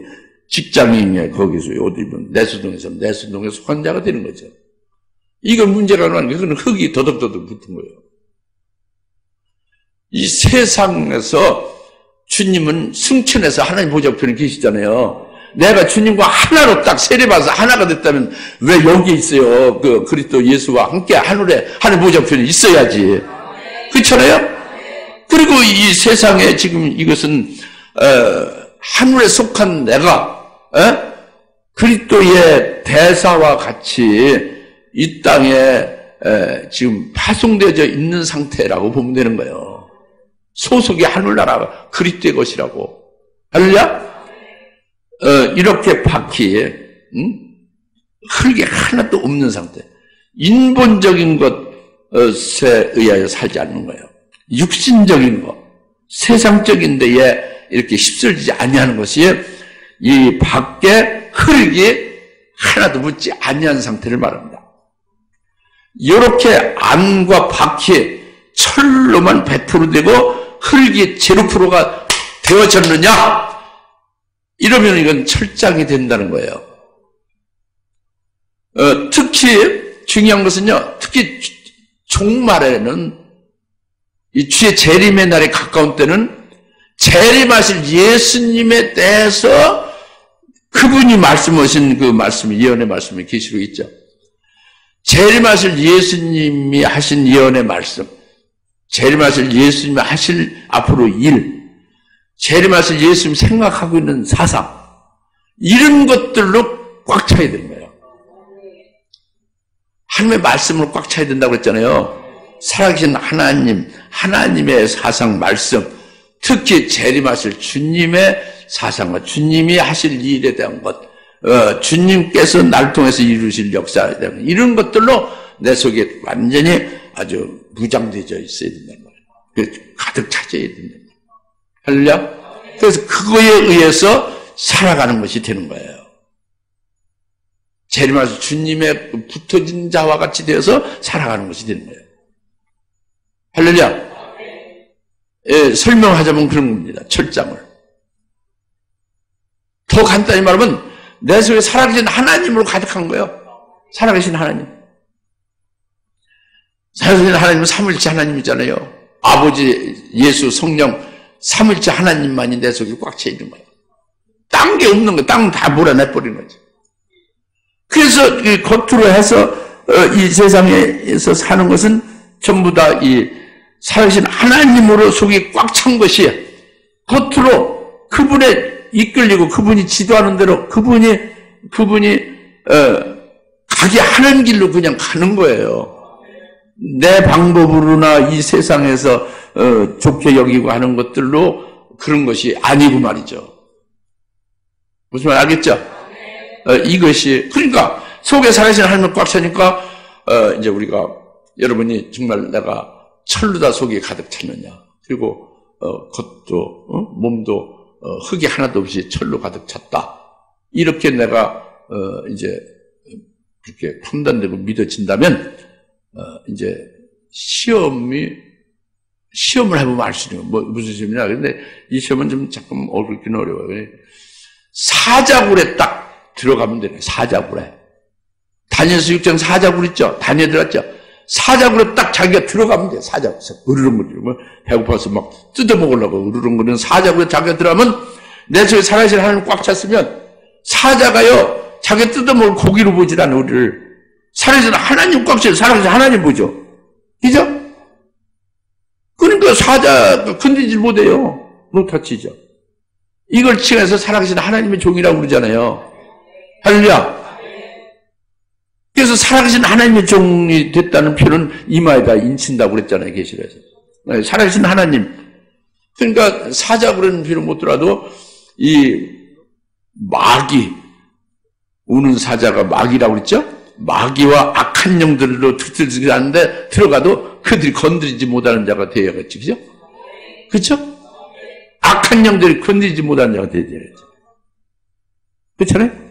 직장인에 거기서 어디 내수동에서 내수동에 속한 자가 되는 거죠. 이건 문제가 아니라 그건 흙이 더덕더덕 붙은 거예요. 이 세상에서 주님은 승천해서 하나님 보좌 우편에 계시잖아요. 내가 주님과 하나로 딱 세례받아서 하나가 됐다면 왜 여기 있어요? 그 그리스도 예수와 함께 하늘 보좌 우편에 있어야지. 그렇잖아요? 그리고 이 세상에 지금 이것은 하늘에 속한 내가 그리스도의 대사와 같이 이 땅에 지금 파송되어져 있는 상태라고 보면 되는 거예요. 소속이 하늘나라 그리스도의 것이라고. 할렐루야? 이렇게 바퀴 흙이 하나도 없는 상태. 인본적인 것에 의하여 살지 않는 거예요. 육신적인 것, 세상적인 데에 이렇게 휩쓸리지 아니하는 것이 이 밖에 흙이 하나도 묻지 아니한 상태를 말합니다. 이렇게 안과 밖이 철로만 100% 되고 흙이 0%가 되어졌느냐? 이러면 이건 철장이 된다는 거예요. 특히 중요한 것은요, 특히 종말에는 이 주의 재림의 날에 가까운 때는 재림하실 예수님에 대해서 그분이 말씀하신 그 말씀이 예언의 말씀이 계시록 있죠. 재림하실 예수님이 하신 예언의 말씀, 재림하실 예수님이 하실 앞으로 일, 재림하실 예수님 생각하고 있는 사상, 이런 것들로 꽉 차야 되는 거예요. 하나님의 말씀으로 꽉 차야 된다고 그랬잖아요. 살아계신 하나님, 하나님의 사상 말씀, 특히 재림하실 주님의 사상과 주님이 하실 일에 대한 것, 주님께서 날 통해서 이루실 역사, 이런 것들로 내 속에 완전히 아주 무장되어 있어야 된단 말이에요. 가득 차져야 된단 말이에요. 할렐루야? 그래서 그거에 의해서 살아가는 것이 되는 거예요. 재림하셔서 주님의 붙어진 자와 같이 되어서 살아가는 것이 되는 거예요. 할렐루야? 예, 설명하자면 그런 겁니다. 철장을. 더 간단히 말하면 내 속에 살아계신 하나님으로 가득한 거예요. 살아계신 하나님. 살아계신 하나님은 삼위일체 하나님이잖아요. 아버지, 예수, 성령, 삼위일체 하나님만이 내 속에 꽉 차 있는 거예요. 딴 게 없는 거예요. 딴 다 몰아내버리는 거죠. 그래서 겉으로 해서 이 세상에서 사는 것은 전부 다 이 살아계신 하나님으로 속이 꽉 찬 것이에요. 겉으로 그분의 이끌리고 그분이 지도하는 대로 그분이 가게 하는 길로 그냥 가는 거예요. 내 방법으로나 이 세상에서 좋게 여기고 하는 것들로 그런 것이 아니고 말이죠. 무슨 말 알겠죠? 이것이 그러니까 속에 살아계신 하나님을 꽉 차니까 이제 우리가 여러분이 정말 내가 철로 다 속이 가득 찼느냐, 그리고 겉도 몸도 흙이 하나도 없이 철로 가득 찼다. 이렇게 내가 이제 그렇게 판단되고 믿어진다면 이제 시험을 해보면 알 수 있는 거. 무슨 시험이냐? 근데 이 시험은 좀 조금 어렵긴 어려워요. 사자굴에 딱 들어가면 되네. 사자굴에. 다니엘서 6장 사자굴 있죠? 다니엘 들어갔죠? 사자굴에 딱 자기가 들어가면 돼. 사자굴. 으르렁거리고 배고파서 막 뜯어먹으려고 으르렁거리는 사자굴에 자기가 들어가면 내 속에 살아계신 하나님 꽉 찼으면 사자가요 자기가 뜯어먹을 고기로 보질 않아. 우리를 살아계신 하나님 꽉 차서 살아계신 하나님 보죠. 그죠? 그러니까 사자가 건드리질 못해요. 못하치죠. 이걸 칭해서 살아계신 하나님의 종이라고 그러잖아요. 할렐루야. 그래서 살아계신 하나님의 종이 됐다는 표현은 이마에다 인친다고 그랬잖아요. 계시록에서. 살아계신 하나님. 그러니까 사자굴에는 비록 못 들어도 이 마귀, 우는 사자가 마귀라고 그랬죠? 마귀와 악한 영들로 들뜨지 않는데 들어가도 그들이 건드리지 못하는 자가 되어야겠지. 그죠? 그렇죠? 악한 영들이 건드리지 못하는 자가 되어야겠지. 그렇잖아요?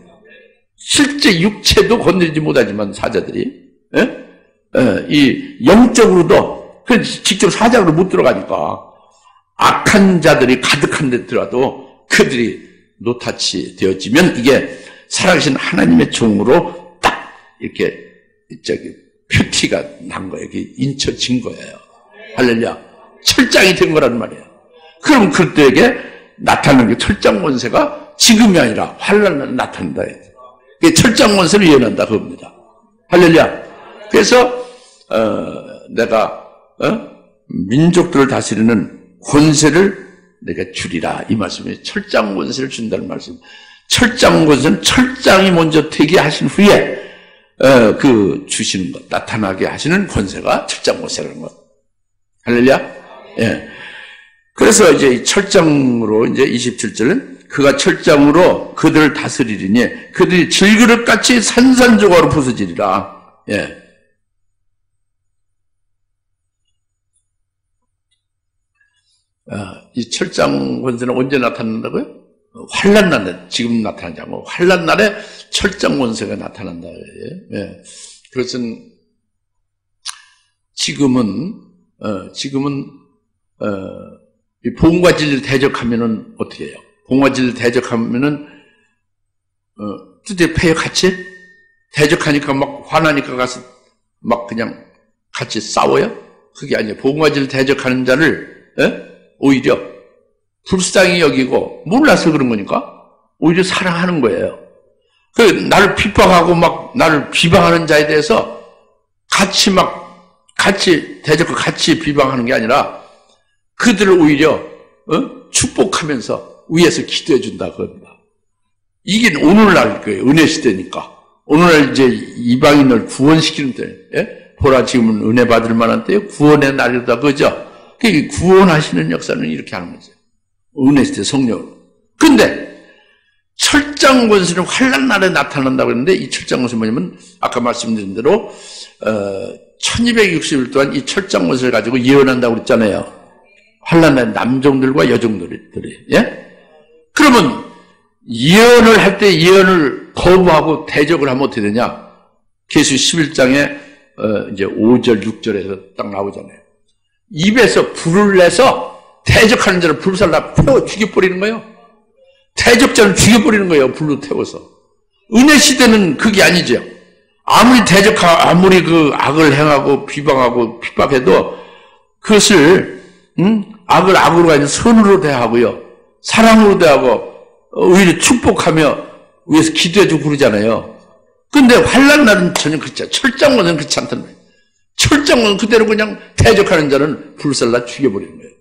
실제 육체도 건드리지 못하지만 사자들이 이 영적으로도 직접 사자로 못 들어가니까 악한 자들이 가득한 데 들어가도 그들이 노타치 되어지면 이게 살아계신 하나님의 종으로 딱 이렇게 표티가 난 거예요. 이게 인쳐진 거예요. 할렐루야. 철장이 된 거란 말이에요. 그럼 그들에게 나타나는 게 철장 권세가 지금이 아니라 환난을 나타낸다. 철장 권세를 예언한다 그겁니다. 할렐루야. 그래서 내가 민족들을 다스리는 권세를 내가 주리라 이 말씀에 철장 권세를 준다는 말씀. 철장 권세는 철장이 먼저 되게 하신 후에 그 주시는 것, 나타나게 하시는 권세가 철장 권세라는 것. 할렐루야. 예. 그래서 이제 이 철장으로 이제 27절은 그가 철장으로 그들을 다스리리니 그들이 질그릇같이 산산조각으로 부서지리라. 예. 이 철장 권세는 언제 나타난다고요? 환난 날에, 지금 나타나지 않고 환난 날에 철장 권세가 나타난다. 예. 그것은 지금은 이 복음과 진리를 대적하면은 어떻게 해요? 복음과 진리를 대적하면은 뜻의 패에 같이 대적하니까 막 화나니까 가서 막 그냥 같이 싸워요? 그게 아니에요. 복음과 진리를 대적하는 자를 오히려 불쌍히 여기고 몰라서 그런 거니까 오히려 사랑하는 거예요. 그 나를 핍박하고 막 나를 비방하는 자에 대해서 같이 대적하고 같이 비방하는 게 아니라 그들을 오히려 축복하면서 위에서 기도해 준다 그럽니다. 이게 오늘날 거예요. 은혜 시대니까. 오늘날 이제 이방인을 구원시키는 때, 보라 지금은 은혜 받을 만한 때에 구원의 날이다 그죠? 구원하시는 역사는 이렇게 하는 거죠. 은혜 시대 성령으로. 근데 철장 권세는 환난 날에 나타난다고 했는데 이 철장 권세 뭐냐면 아까 말씀드린 대로 1260일 동안 이 철장 권세를 가지고 예언한다고 그랬잖아요. 환난 날에 남종들과 여종들이. 예? 그러면 예언을 할 때 예언을 거부하고 대적을 하면 어떻게 되냐? 계수 11장에 이제 5절, 6절에서 딱 나오잖아요. 입에서 불을 내서 대적하는 자를 불살라 태워 죽여버리는 거예요. 대적자를 죽여버리는 거예요. 불로 태워서. 은혜 시대는 그게 아니죠. 아무리 그 악을 행하고 비방하고 핍박해도 그것을 악을 악으로 아닌 선으로 대하고요. 사랑으로 대하고 오히려 축복하며 위에서 기도해주고 그러잖아요. 근데 환난 날은 전혀 그렇지 않아요. 철장권은 그렇지 않다는 거예요. 철장권 그대로 그냥 대적하는 자는 불살라 죽여버리는 거예요.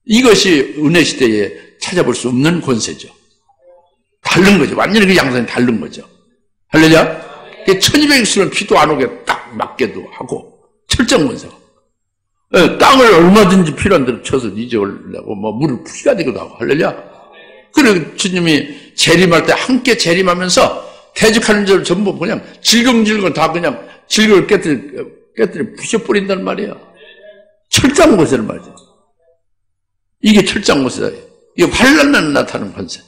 이것이 은혜 시대에 찾아볼 수 없는 권세죠. 다른 거죠. 완전히 그 양상이 다른 거죠. 할렐루야? 1260년 비도 안 오게 딱 맞게도 하고 철장 권세가. 땅을 얼마든지 필요한 대로 쳐서 잊어올려고 뭐 물을 피가 되기도 하고. 할렐루야? 그리고 주님이 재림할 때 함께 재림하면서 대적하는 자를 전부 그냥 질겅질겅 다 그냥 질겅을 깨뜨려 부셔버린단 말이에요. 철장 권세란 말이죠. 이게 철장 권세다. 이게 환난 날에 나타나는 권세.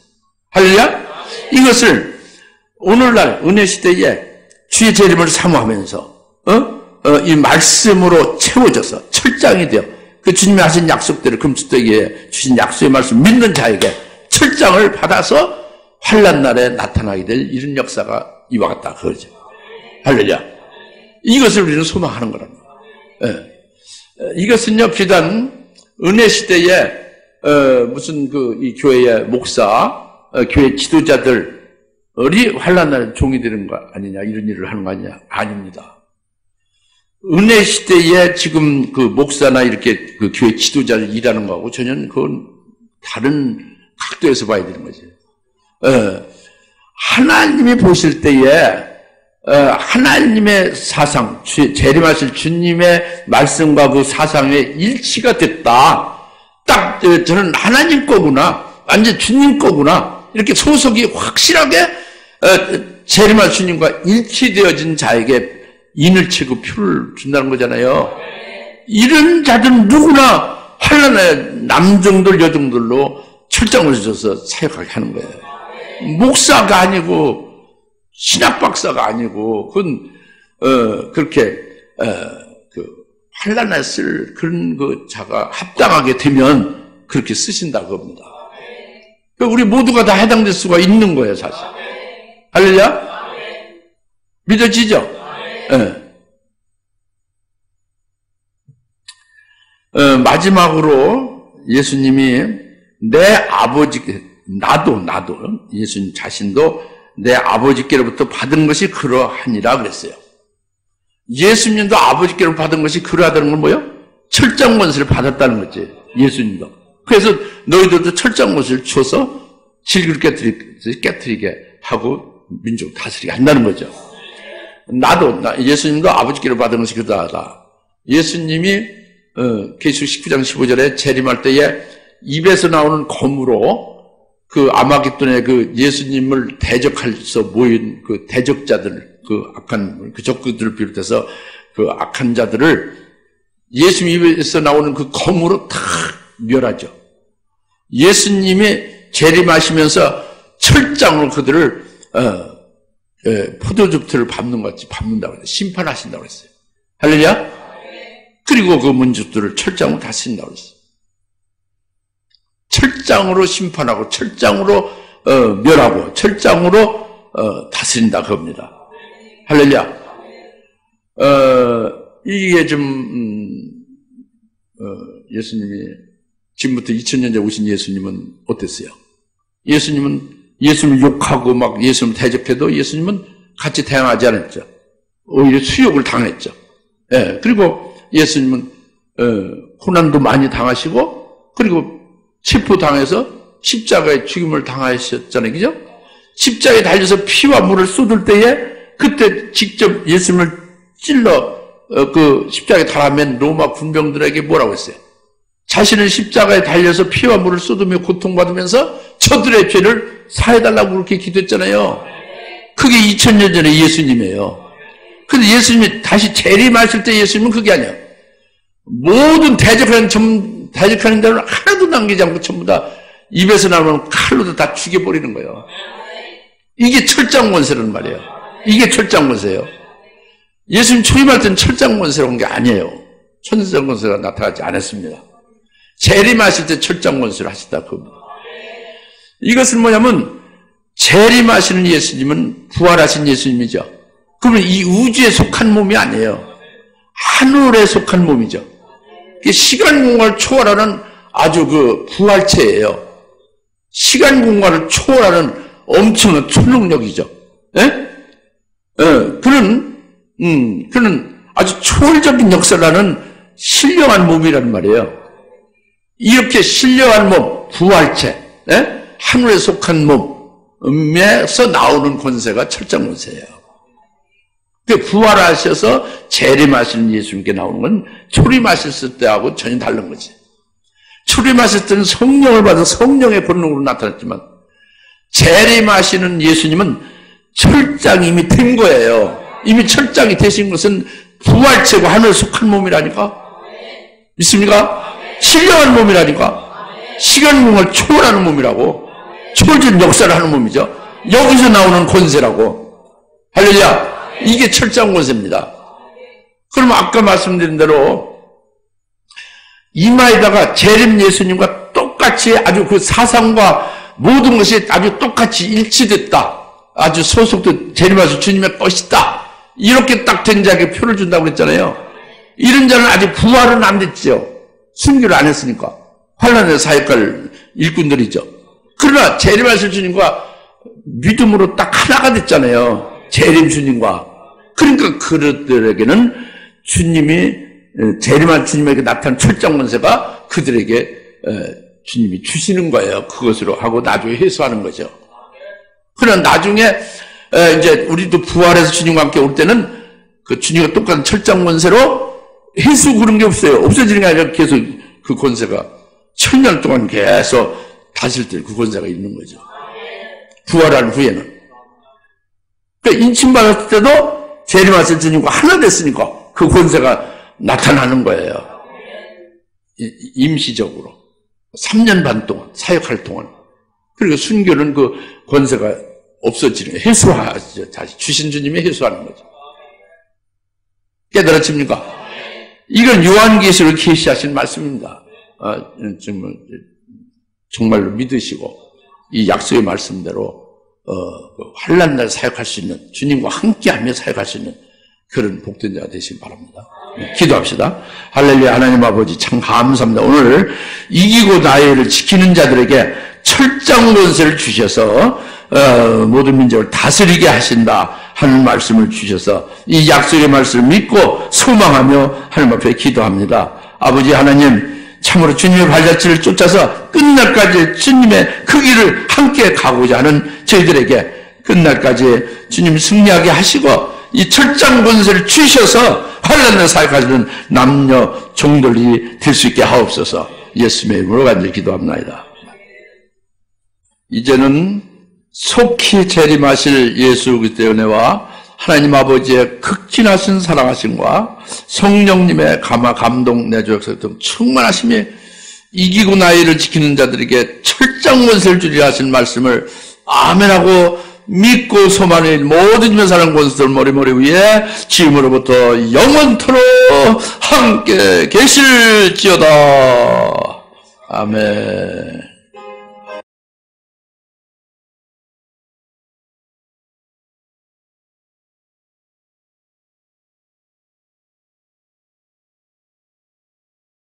할렐루야? 이것을 오늘날 은혜 시대에 주의 재림을 사모하면서 이 말씀으로 채워져서 철장이 되어 그 주님이 하신 약속대로 금수대기에 주신 약속의 말씀 믿는 자에게 철장을 받아서 환난 날에 나타나게 될 이런 역사가 이와 같다 그러죠. 할렐루야. 이것을 우리는 소망하는 거랍니다. 이것은요 비단 은혜 시대에 무슨 이 교회의 목사, 교회 지도자들이 환난 날에 종이 되는 거 아니냐 이런 일을 하는 거 아니냐 아닙니다. 은혜 시대에 지금 그 목사나 이렇게 그 교회 지도자를 일하는 거하고 전혀 그건 다른 각도에서 봐야 되는 거지. 하나님이 보실 때에 하나님의 사상, 재림하실 주님의 말씀과 그 사상의 일치가 됐다. 딱 저는 하나님 거구나, 완전 주님 거구나 이렇게 소속이 확실하게 재림할 주님과 일치되어진 자에게 인을 치고 표를 준다는 거잖아요. 이런 자들은 누구나 환난에 남종들 여종들로 철장을 줘서 사역하게 하는 거예요. 목사가 아니고 신학 박사가 아니고 그건 그렇게 그 환난에 쓸 그런 그 자가 합당하게 되면 그렇게 쓰신다 그겁니다. 우리 모두가 다 해당될 수가 있는 거예요, 사실. 할렐루야? 믿어지죠? 마지막으로 예수님이 내 아버지께 나도 예수님 자신도 내 아버지께로부터 받은 것이 그러하니라 그랬어요. 예수님도 아버지께로 받은 것이 그러하다는 건 뭐예요? 철장 권세를 받았다는 거지. 예수님도. 그래서 너희들도 철장 권세를 줘서 질그릇 깨뜨리게 하고 민족 다스리게 한다는 거죠. 예수님도 아버지께로 받은 것이 그러하다. 예수님이 계시록 19장 15절에 재림할 때에 입에서 나오는 검으로 그 아마겟돈에 그 예수님을 대적해서 모인 그 대적자들, 그 악한 그 적그들을 비롯해서 그 악한 자들을 예수님 입에서 나오는 그 검으로 다 멸하죠. 예수님이 재림하시면서 철장으로 그들을 포도즙틀을 밟는 것 같이 밟는다고 했어요. 심판하신다고 했어요. 할렐루야? 그리고 그 민족들을 철장으로 다스린다고 했어요. 철장으로 심판하고 철장으로 멸하고 철장으로 다스린다 그겁니다. 할렐루야. 이게 좀 예수님이 지금부터 2000년 전에 오신 예수님은 어땠어요? 예수님을 욕하고 막 예수님을 대적해도 예수님은 같이 대항하지 않았죠. 오히려 수욕을 당했죠. 예, 그리고 예수님은 고난도 많이 당하시고 그리고 체포당해서 십자가에 죽임을 당하셨잖아요. 그죠? 십자가에 달려서 피와 물을 쏟을 때에 그때 직접 예수님을 찔러 그 십자가에 달아맨 로마 군병들에게 뭐라고 했어요? 자신은 십자가에 달려서 피와 물을 쏟으며 고통받으면서 저들의 죄를 사해달라고 그렇게 기도했잖아요. 그게 2000년 전에 예수님이에요. 근데 예수님이 다시 재림하실 때 예수님은 그게 아니에요. 모든 대적하는 자는 하나도 남기지 않고 전부 다 입에서 나오는 칼로도 다 죽여버리는 거예요. 이게 철장권세라는 말이에요. 이게 철장권세예요. 예수님 초임할 때는 철장권세로 온 게 아니에요. 철장권세가 나타나지 않았습니다. 재림하실 때 철장권세를 하시다 그겁니다. 이것은 뭐냐면 재림하시는 예수님은 부활하신 예수님이죠. 그러면 이 우주에 속한 몸이 아니에요. 하늘에 속한 몸이죠. 시간 공간을 초월하는 아주 그 부활체예요. 시간 공간을 초월하는 엄청난 초능력이죠. 예? 그런 아주 초월적인 역사를 하는 신령한 몸이란 말이에요. 이렇게 신령한 몸, 부활체, 예? 하늘에 속한 몸에서 나오는 권세가 철장권세예요. 부활하셔서 재림하시는 예수님께 나오는 건 초림하셨을 때하고 전혀 다른 거지. 초림하셨을 때는 성령을 받아 성령의 본능으로 나타났지만 재림하시는 예수님은 철장이 이미 된 거예요. 이미 철장이 되신 것은 부활체고 하늘에 속한 몸이라니까. 믿습니까? 신령한 몸이라니까. 시간 공간을 초월하는 몸이라고. 초월적인 역사를 하는 몸이죠. 여기서 나오는 권세라고. 할렐루야. 이게 철장 권세입니다. 그럼 아까 말씀드린 대로 이마에다가 재림 예수님과 똑같이 아주 그 사상과 모든 것이 아주 똑같이 일치됐다. 아주 소속도 재림하신 주님의 것이다. 이렇게 딱 된 자에게 표를 준다고 했잖아요. 이런 자는 아직 부활은 안 됐죠. 순교를 안 했으니까. 환난의 사역할 일꾼들이죠. 그러나 재림하실 주님과 믿음으로 딱 하나가 됐잖아요. 재림 주님과. 그러니까 그들에게는 주님이 재림한 주님에게 나타난 철장 권세가 그들에게 주님이 주시는 거예요. 그것으로 하고 나중에 회수하는 거죠. 그러나 나중에 이제 우리도 부활해서 주님과 함께 올 때는 그 주님과 똑같은 철장 권세로 회수 그런 게 없어요. 없어지는 게 아니라 계속 그 권세가 천년 동안 계속 다실 때 그 권세가 있는 거죠. 부활한 후에는. 그러니까 인침받았을 때도 재림하신 주님과 하나 됐으니까 그 권세가 나타나는 거예요. 임시적으로 3년 반 동안 사역할 동안. 그리고 순교는 그 권세가 없어지는 거예요. 해소하죠. 다시 주신 주님이 해소하는 거죠. 깨달아집니까? 이건 요한계시록 계시하신 말씀입니다. 정말로 믿으시고 이 약속의 말씀대로 환난날 사역할 수 있는, 주님과 함께하며 사역할 수 있는 그런 복된 자가 되시기 바랍니다. 기도합시다. 할렐루야. 하나님 아버지 참 감사합니다. 오늘 이기고 나의를 지키는 자들에게 철장 권세를 주셔서 모든 민족을 다스리게 하신다 하는 말씀을 주셔서 이 약속의 말씀을 믿고 소망하며 하나님 앞에 기도합니다. 아버지 하나님, 참으로 주님의 발자취를 쫓아서 끝날까지 주님의 그 길을 함께 가고자 하는 저희들에게 끝날까지 주님 승리하게 하시고 이 철장 권세를 주셔서 환난을 사역하시는 남녀 종들이 될 수 있게 하옵소서. 예수님의 이름으로 간절히 기도합니다. 이제는 속히 재림하실 예수 그리스도의 은혜와 하나님 아버지의 극진하신 사랑하심과 성령님의 감동 내주 역사 등 충만하심이 이기고 나의를 지키는 자들에게 철장 권세를 주리라 하신 말씀을 아멘하고 믿고 소망의 모든 힘의 사랑 권세들 머리머리 위에 지금으로부터 영원토록 함께 계실지어다. 아멘.